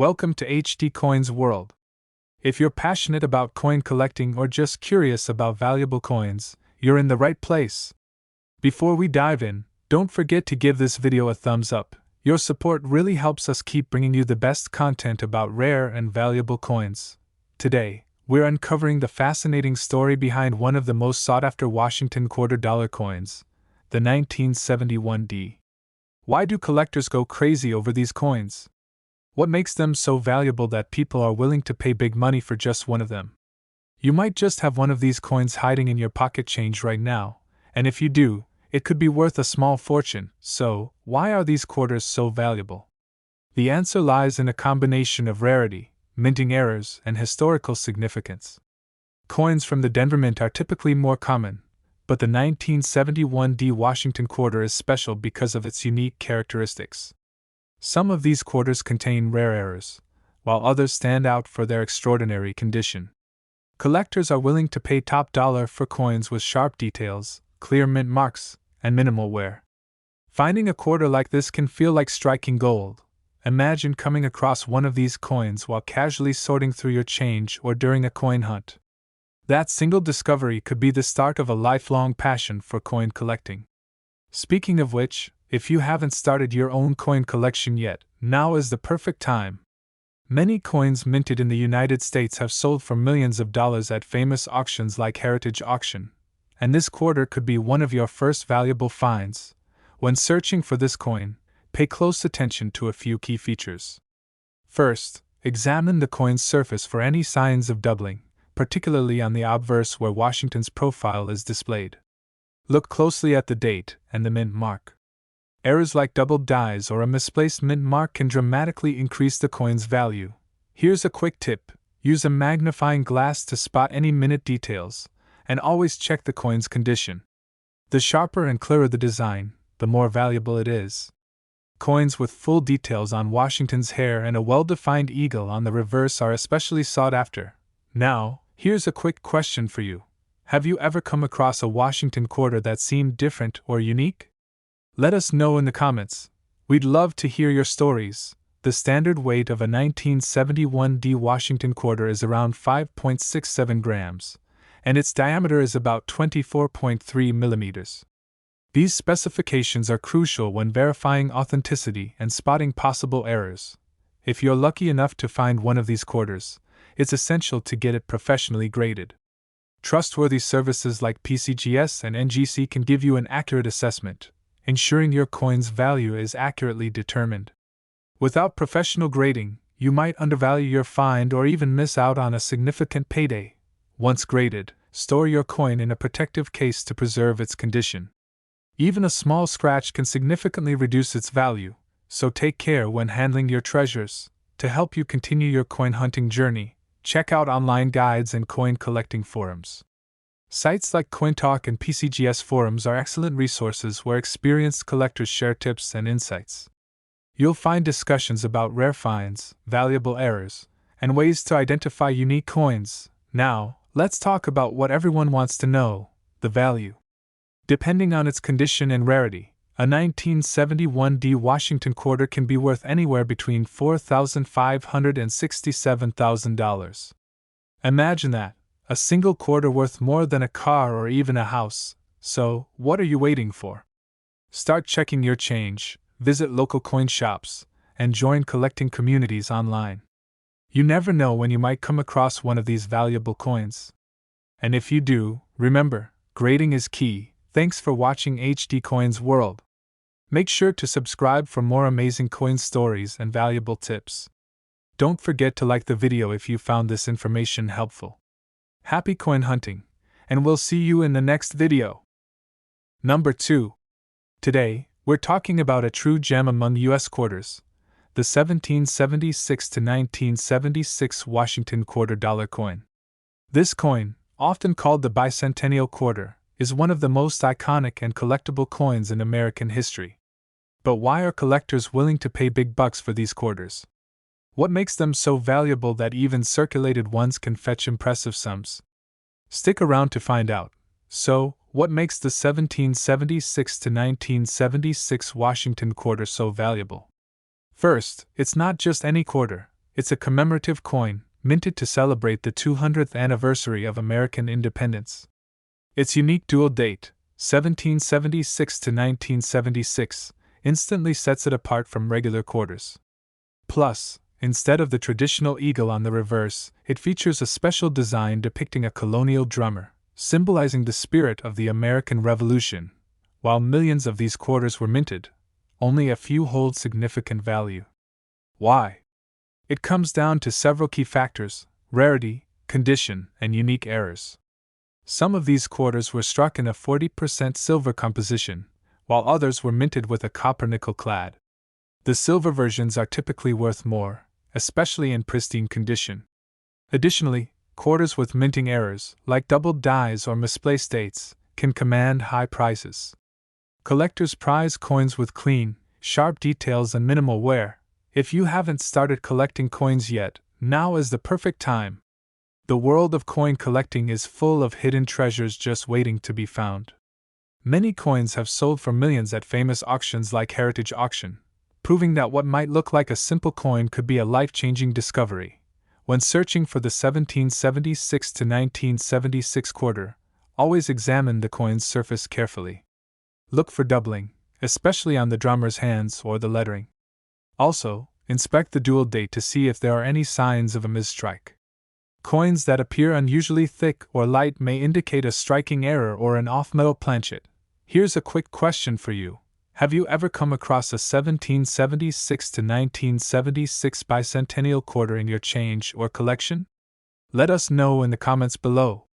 Welcome to HD Coins World. If you're passionate about coin collecting or just curious about valuable coins, you're in the right place. Before we dive in, don't forget to give this video a thumbs up. Your support really helps us keep bringing you the best content about rare and valuable coins. Today, we're uncovering the fascinating story behind one of the most sought-after Washington quarter-dollar coins, the 1971D. Why do collectors go crazy over these coins? What makes them so valuable that people are willing to pay big money for just one of them? You might just have one of these coins hiding in your pocket change right now, and if you do, it could be worth a small fortune. So, why are these quarters so valuable? The answer lies in a combination of rarity, minting errors, and historical significance. Coins from the Denver Mint are typically more common, but the 1971D Washington quarter is special because of its unique characteristics. Some of these quarters contain rare errors, while others stand out for their extraordinary condition. Collectors are willing to pay top dollar for coins with sharp details, clear mint marks, and minimal wear. Finding a quarter like this can feel like striking gold. Imagine coming across one of these coins while casually sorting through your change or during a coin hunt. That single discovery could be the start of a lifelong passion for coin collecting. Speaking of which, if you haven't started your own coin collection yet, now is the perfect time. Many coins minted in the United States have sold for millions of dollars at famous auctions like Heritage Auction, and this quarter could be one of your first valuable finds. When searching for this coin, pay close attention to a few key features. First, examine the coin's surface for any signs of doubling, particularly on the obverse where Washington's profile is displayed. Look closely at the date and the mint mark. Errors like doubled dies or a misplaced mint mark can dramatically increase the coin's value. Here's a quick tip: use a magnifying glass to spot any minute details, and always check the coin's condition. The sharper and clearer the design, the more valuable it is. Coins with full details on Washington's hair and a well-defined eagle on the reverse are especially sought after. Now, here's a quick question for you. Have you ever come across a Washington quarter that seemed different or unique? Let us know in the comments. We'd love to hear your stories. The standard weight of a 1971D Washington quarter is around 5.67 grams, and its diameter is about 24.3 millimeters. These specifications are crucial when verifying authenticity and spotting possible errors. If you're lucky enough to find one of these quarters, it's essential to get it professionally graded. Trustworthy services like PCGS and NGC can give you an accurate assessment, ensuring your coin's value is accurately determined. Without professional grading, you might undervalue your find or even miss out on a significant payday. Once graded, store your coin in a protective case to preserve its condition. Even a small scratch can significantly reduce its value, so take care when handling your treasures. To help you continue your coin hunting journey, check out online guides and coin collecting forums. Sites like CoinTalk and PCGS forums are excellent resources where experienced collectors share tips and insights. You'll find discussions about rare finds, valuable errors, and ways to identify unique coins. Now, let's talk about what everyone wants to know: the value. Depending on its condition and rarity, a 1971D Washington quarter can be worth anywhere between $4,500 and $67,000. Imagine that, a single quarter worth more than a car or even a house. So, what are you waiting for? Start checking your change, visit local coin shops, and join collecting communities online. You never know when you might come across one of these valuable coins. And if you do, remember, grading is key. Thanks for watching HD Coins World. Make sure to subscribe for more amazing coin stories and valuable tips. Don't forget to like the video if you found this information helpful. Happy coin hunting, and we'll see you in the next video. Number 2. Today, we're talking about a true gem among U.S. quarters, the 1776 to 1976 Washington quarter-dollar coin. This coin, often called the bicentennial quarter, is one of the most iconic and collectible coins in American history. But why are collectors willing to pay big bucks for these quarters? What makes them so valuable that even circulated ones can fetch impressive sums? Stick around to find out. So, what makes the 1776 to 1976 Washington quarter so valuable? First, it's not just any quarter, It's a commemorative coin, minted to celebrate the 200th anniversary of American independence. Its unique dual date, 1776 to 1976, instantly sets it apart from regular quarters. Plus, instead of the traditional eagle on the reverse, it features a special design depicting a colonial drummer, symbolizing the spirit of the American Revolution. While millions of these quarters were minted, only a few hold significant value. Why? It comes down to several key factors: rarity, condition, and unique errors. Some of these quarters were struck in a 40% silver composition, while others were minted with a copper-nickel clad. The silver versions are typically worth more, especially in pristine condition. Additionally, quarters with minting errors, like doubled dies or misplaced dates, can command high prices. Collectors prize coins with clean, sharp details and minimal wear. If you haven't started collecting coins yet, now is the perfect time. The world of coin collecting is full of hidden treasures just waiting to be found. Many coins have sold for millions at famous auctions like Heritage Auction, proving that what might look like a simple coin could be a life-changing discovery. When searching for the 1776 to 1976 quarter, always examine the coin's surface carefully. Look for doubling, especially on the drummer's hands or the lettering. Also, inspect the dual date to see if there are any signs of a misstrike. Coins that appear unusually thick or light may indicate a striking error or an off-metal planchet. Here's a quick question for you. Have you ever come across a 1776 to 1976 bicentennial quarter in your change or collection? Let us know in the comments below.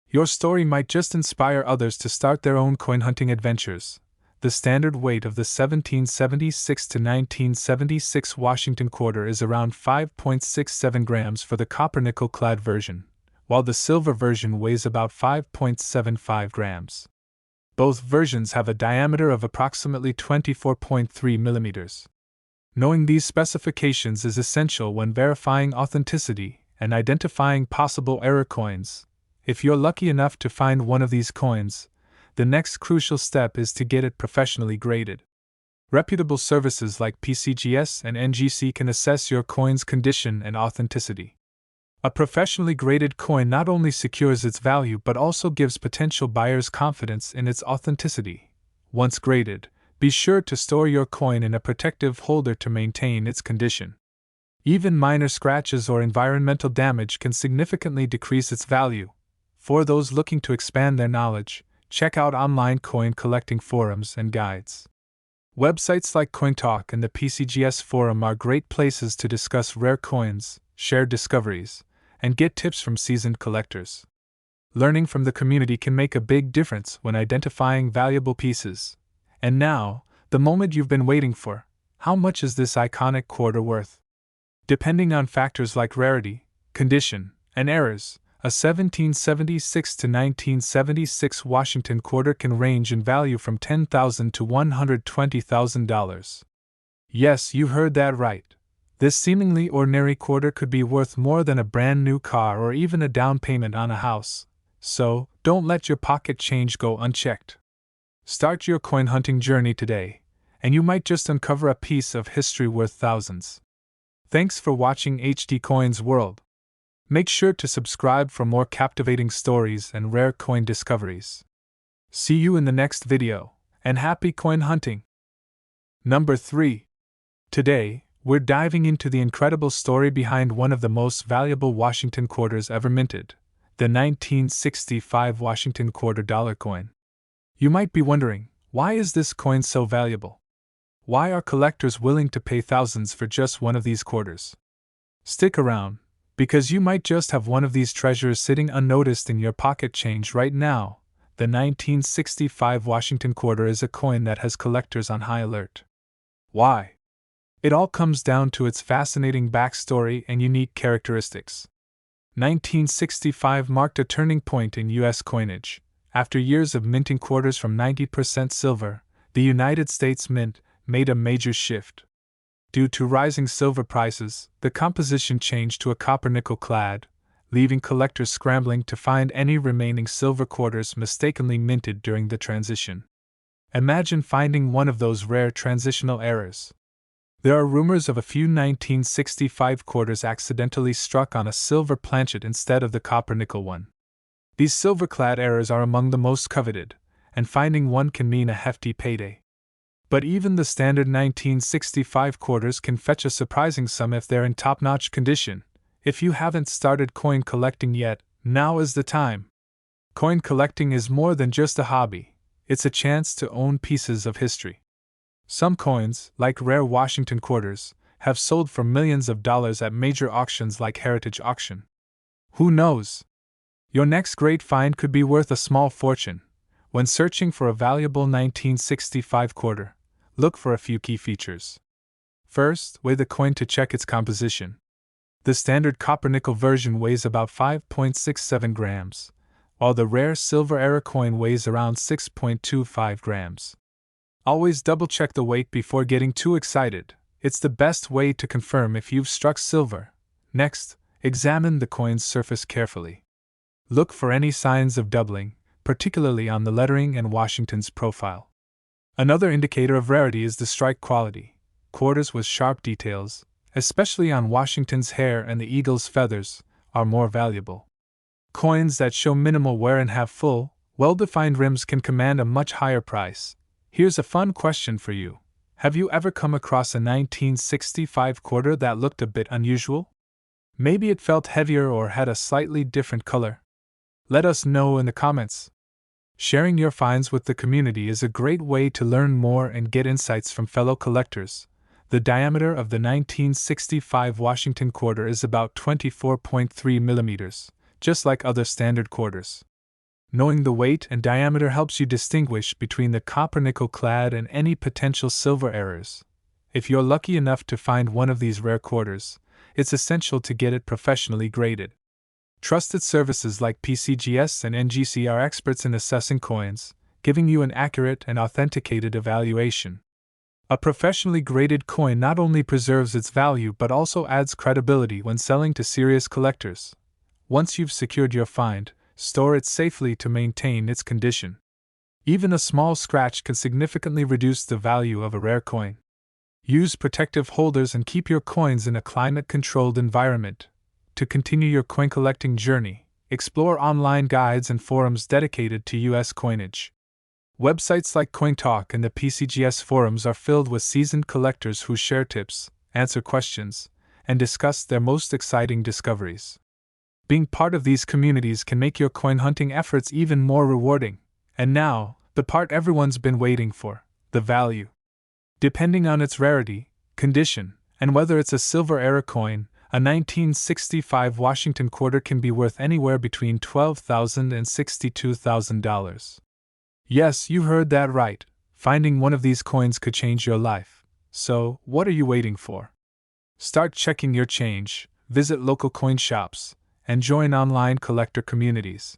Your story might just inspire others to start their own coin hunting adventures. The standard weight of the 1776 to 1976 Washington quarter is around 5.67 grams for the copper-nickel clad version, while the silver version weighs about 5.75 grams. Both versions have a diameter of approximately 24.3 millimeters. Knowing these specifications is essential when verifying authenticity and identifying possible error coins. If you're lucky enough to find one of these coins, the next crucial step is to get it professionally graded. Reputable services like PCGS and NGC can assess your coin's condition and authenticity. A professionally graded coin not only secures its value but also gives potential buyers confidence in its authenticity. Once graded, be sure to store your coin in a protective holder to maintain its condition. Even minor scratches or environmental damage can significantly decrease its value. For those looking to expand their knowledge, check out online coin collecting forums and guides. Websites like CoinTalk and the PCGS Forum are great places to discuss rare coins, share discoveries, and get tips from seasoned collectors. Learning from the community can make a big difference when identifying valuable pieces. And now, the moment you've been waiting for: how much is this iconic quarter worth? Depending on factors like rarity, condition, and errors, a 1776 to 1976 Washington quarter can range in value from $10,000 to $120,000. Yes, you heard that right. This seemingly ordinary quarter could be worth more than a brand new car or even a down payment on a house. So, don't let your pocket change go unchecked. Start your coin hunting journey today, and you might just uncover a piece of history worth thousands. Thanks for watching HD Coins World. Make sure to subscribe for more captivating stories and rare coin discoveries. See you in the next video, and happy coin hunting! Number 3. Today, we're diving into the incredible story behind one of the most valuable Washington quarters ever minted, the 1965 Washington quarter dollar coin. You might be wondering, why is this coin so valuable? Why are collectors willing to pay thousands for just one of these quarters? Stick around, because you might just have one of these treasures sitting unnoticed in your pocket change right now. The 1965 Washington quarter is a coin that has collectors on high alert. Why? It all comes down to its fascinating backstory and unique characteristics. 1965 marked a turning point in U.S. coinage. After years of minting quarters from 90% silver, the United States Mint made a major shift. Due to rising silver prices, the composition changed to a copper-nickel clad, leaving collectors scrambling to find any remaining silver quarters mistakenly minted during the transition. Imagine finding one of those rare transitional errors. There are rumors of a few 1965 quarters accidentally struck on a silver planchet instead of the copper-nickel one. These silver-clad errors are among the most coveted, and finding one can mean a hefty payday. But even the standard 1965 quarters can fetch a surprising sum if they're in top-notch condition. If you haven't started coin collecting yet, now is the time. Coin collecting is more than just a hobby, it's a chance to own pieces of history. Some coins, like rare Washington quarters, have sold for millions of dollars at major auctions like Heritage Auction. Who knows? Your next great find could be worth a small fortune. When searching for a valuable 1965 quarter, look for a few key features. First, weigh the coin to check its composition. The standard copper-nickel version weighs about 5.67 grams, while the rare silver-era coin weighs around 6.25 grams. Always double-check the weight before getting too excited. It's the best way to confirm if you've struck silver. Next, examine the coin's surface carefully. Look for any signs of doubling, particularly on the lettering and Washington's profile. Another indicator of rarity is the strike quality. Quarters with sharp details, especially on Washington's hair and the eagle's feathers, are more valuable. Coins that show minimal wear and have full, well-defined rims can command a much higher price. Here's a fun question for you. Have you ever come across a 1965 quarter that looked a bit unusual? Maybe it felt heavier or had a slightly different color. Let us know in the comments. Sharing your finds with the community is a great way to learn more and get insights from fellow collectors. The diameter of the 1965 Washington quarter is about 24.3 millimeters, just like other standard quarters. Knowing the weight and diameter helps you distinguish between the copper-nickel clad and any potential silver errors. If you're lucky enough to find one of these rare quarters, it's essential to get it professionally graded. Trusted services like PCGS and NGC are experts in assessing coins, giving you an accurate and authenticated evaluation. A professionally graded coin not only preserves its value but also adds credibility when selling to serious collectors. Once you've secured your find, store it safely to maintain its condition. Even a small scratch can significantly reduce the value of a rare coin. Use protective holders and keep your coins in a climate-controlled environment. To continue your coin collecting journey, explore online guides and forums dedicated to U.S. coinage. Websites like CoinTalk and the PCGS forums are filled with seasoned collectors who share tips, answer questions, and discuss their most exciting discoveries. Being part of these communities can make your coin hunting efforts even more rewarding. And now, the part everyone's been waiting for, the value. Depending on its rarity, condition, and whether it's a silver-era coin, a 1965 Washington quarter can be worth anywhere between $12,000 and $62,000. Yes, you heard that right. Finding one of these coins could change your life. So, what are you waiting for? Start checking your change, visit local coin shops, and join online collector communities.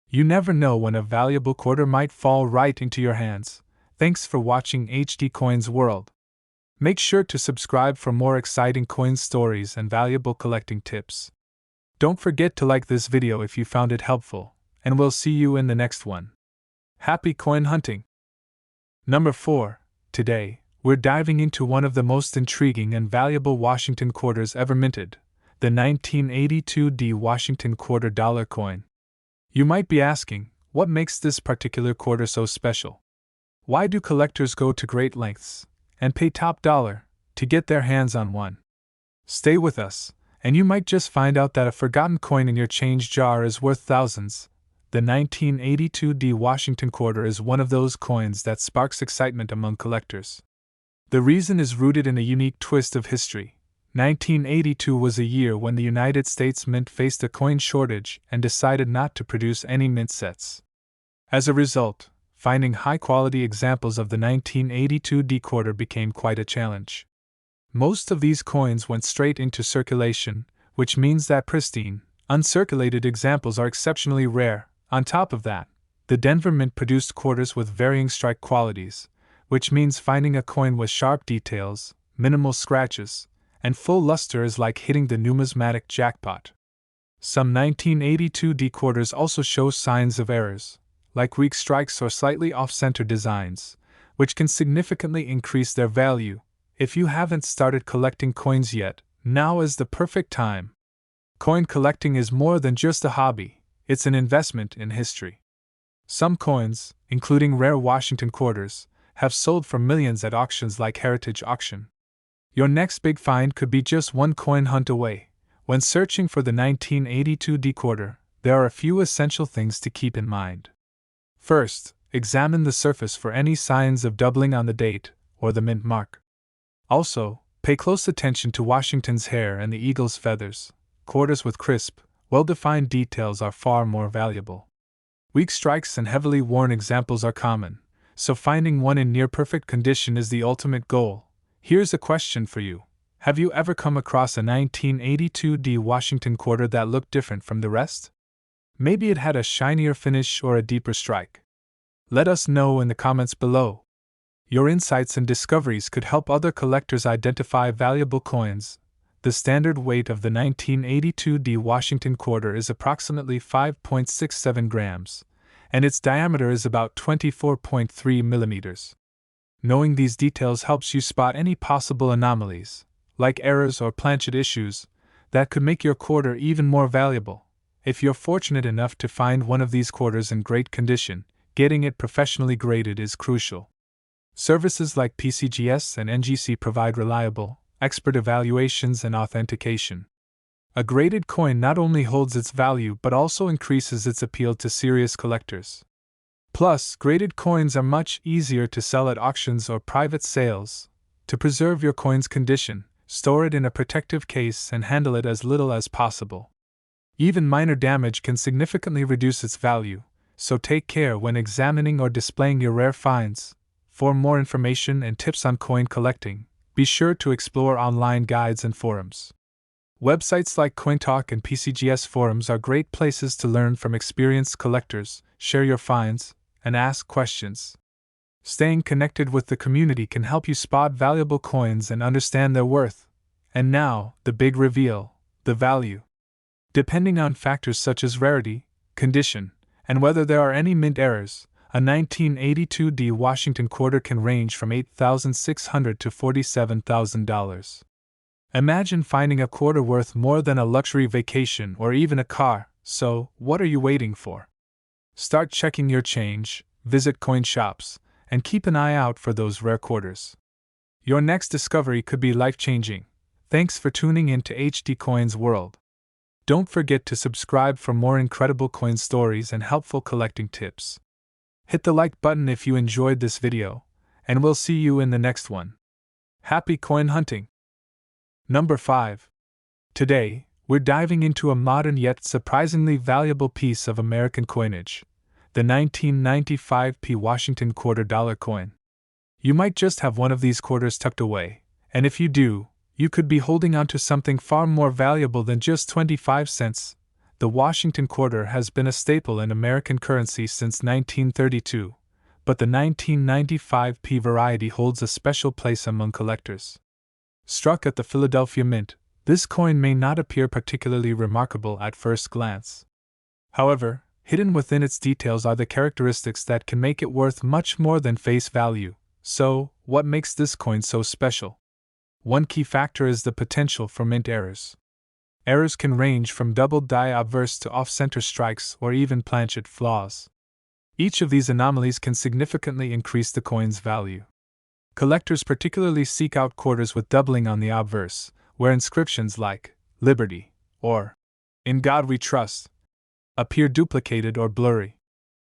You never know when a valuable quarter might fall right into your hands. Thanks for watching HD Coins World. Make sure to subscribe for more exciting coin stories and valuable collecting tips. Don't forget to like this video if you found it helpful, and we'll see you in the next one. Happy coin hunting! Number 4. Today, we're diving into one of the most intriguing and valuable Washington quarters ever minted, the 1982 D Washington quarter dollar coin. You might be asking, what makes this particular quarter so special? Why do collectors go to great lengths and pay top dollar to get their hands on one? Stay with us, and you might just find out that a forgotten coin in your change jar is worth thousands. The 1982 D Washington quarter is one of those coins that sparks excitement among collectors. The reason is rooted in a unique twist of history. 1982 was a year when the United States Mint faced a coin shortage and decided not to produce any mint sets. As a result, finding high-quality examples of the 1982 D quarter became quite a challenge. Most of these coins went straight into circulation, which means that pristine, uncirculated examples are exceptionally rare. On top of that, the Denver Mint produced quarters with varying strike qualities, which means finding a coin with sharp details, minimal scratches, and full luster is like hitting the numismatic jackpot. Some 1982 D quarters also show signs of errors, like weak strikes or slightly off-center designs, which can significantly increase their value. If you haven't started collecting coins yet, now is the perfect time. Coin collecting is more than just a hobby, it's an investment in history. Some coins, including rare Washington quarters, have sold for millions at auctions like Heritage Auction. Your next big find could be just one coin hunt away. When searching for the 1982 D quarter, there are a few essential things to keep in mind. First, examine the surface for any signs of doubling on the date or the mint mark. Also, pay close attention to Washington's hair and the eagle's feathers. Quarters with crisp, well-defined details are far more valuable. Weak strikes and heavily worn examples are common, so finding one in near-perfect condition is the ultimate goal. Here's a question for you. Have you ever come across a 1982 D Washington quarter that looked different from the rest? Maybe it had a shinier finish or a deeper strike. Let us know in the comments below. Your insights and discoveries could help other collectors identify valuable coins. The standard weight of the 1982 D Washington quarter is approximately 5.67 grams, and its diameter is about 24.3 millimeters. Knowing these details helps you spot any possible anomalies, like errors or planchet issues, that could make your quarter even more valuable. If you're fortunate enough to find one of these quarters in great condition, getting it professionally graded is crucial. Services like PCGS and NGC provide reliable, expert evaluations and authentication. A graded coin not only holds its value but also increases its appeal to serious collectors. Plus, graded coins are much easier to sell at auctions or private sales. To preserve your coin's condition, store it in a protective case and handle it as little as possible. Even minor damage can significantly reduce its value, so take care when examining or displaying your rare finds. For more information and tips on coin collecting, be sure to explore online guides and forums. Websites like CoinTalk and PCGS forums are great places to learn from experienced collectors, share your finds, and ask questions. Staying connected with the community can help you spot valuable coins and understand their worth. And now, the big reveal: the value. Depending on factors such as rarity, condition, and whether there are any mint errors, a 1982 D Washington quarter can range from $8,600 to $47,000. Imagine finding a quarter worth more than a luxury vacation or even a car, so what are you waiting for? Start checking your change, visit coin shops, and keep an eye out for those rare quarters. Your next discovery could be life-changing. Thanks for tuning in to HD Coins World. Don't forget to subscribe for more incredible coin stories and helpful collecting tips. Hit the like button if you enjoyed this video, and we'll see you in the next one. Happy coin hunting! Number 5. Today, we're diving into a modern yet surprisingly valuable piece of American coinage, the 1995 P Washington quarter dollar coin. You might just have one of these quarters tucked away, and if you do, you could be holding on to something far more valuable than just 25 cents. The Washington quarter has been a staple in American currency since 1932, but the 1995 P variety holds a special place among collectors. Struck at the Philadelphia Mint, this coin may not appear particularly remarkable at first glance. However, hidden within its details are the characteristics that can make it worth much more than face value. So, what makes this coin so special? One key factor is the potential for mint errors. Errors can range from doubled die obverse to off-center strikes or even planchet flaws. Each of these anomalies can significantly increase the coin's value. Collectors particularly seek out quarters with doubling on the obverse, where inscriptions like "Liberty" or "In God We Trust" appear duplicated or blurry.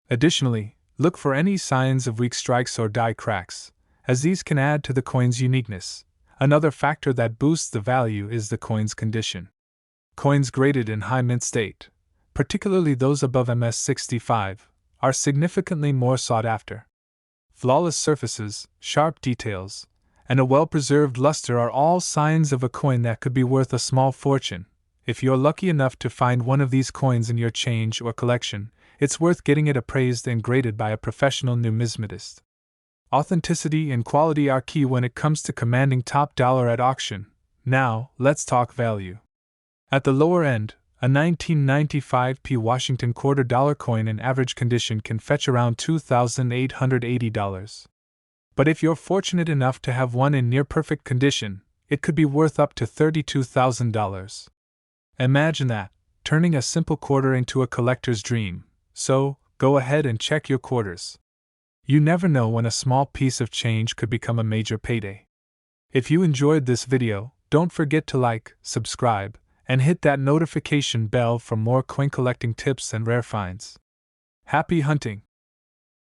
Additionally, look for any signs of weak strikes or die cracks, as these can add to the coin's uniqueness. Another factor that boosts the value is the coin's condition. Coins graded in high mint state, particularly those above MS65, are significantly more sought after. Flawless surfaces, sharp details, and a well-preserved luster are all signs of a coin that could be worth a small fortune. If you're lucky enough to find one of these coins in your change or collection, it's worth getting it appraised and graded by a professional numismatist. Authenticity and quality are key when it comes to commanding top dollar at auction. Now, let's talk value. At the lower end, a 1995 P Washington quarter dollar coin in average condition can fetch around $2,880. But if you're fortunate enough to have one in near perfect condition, it could be worth up to $32,000. Imagine that, turning a simple quarter into a collector's dream. So, go ahead and check your quarters. You never know when a small piece of change could become a major payday. If you enjoyed this video, don't forget to like, subscribe, and hit that notification bell for more coin collecting tips and rare finds. Happy hunting!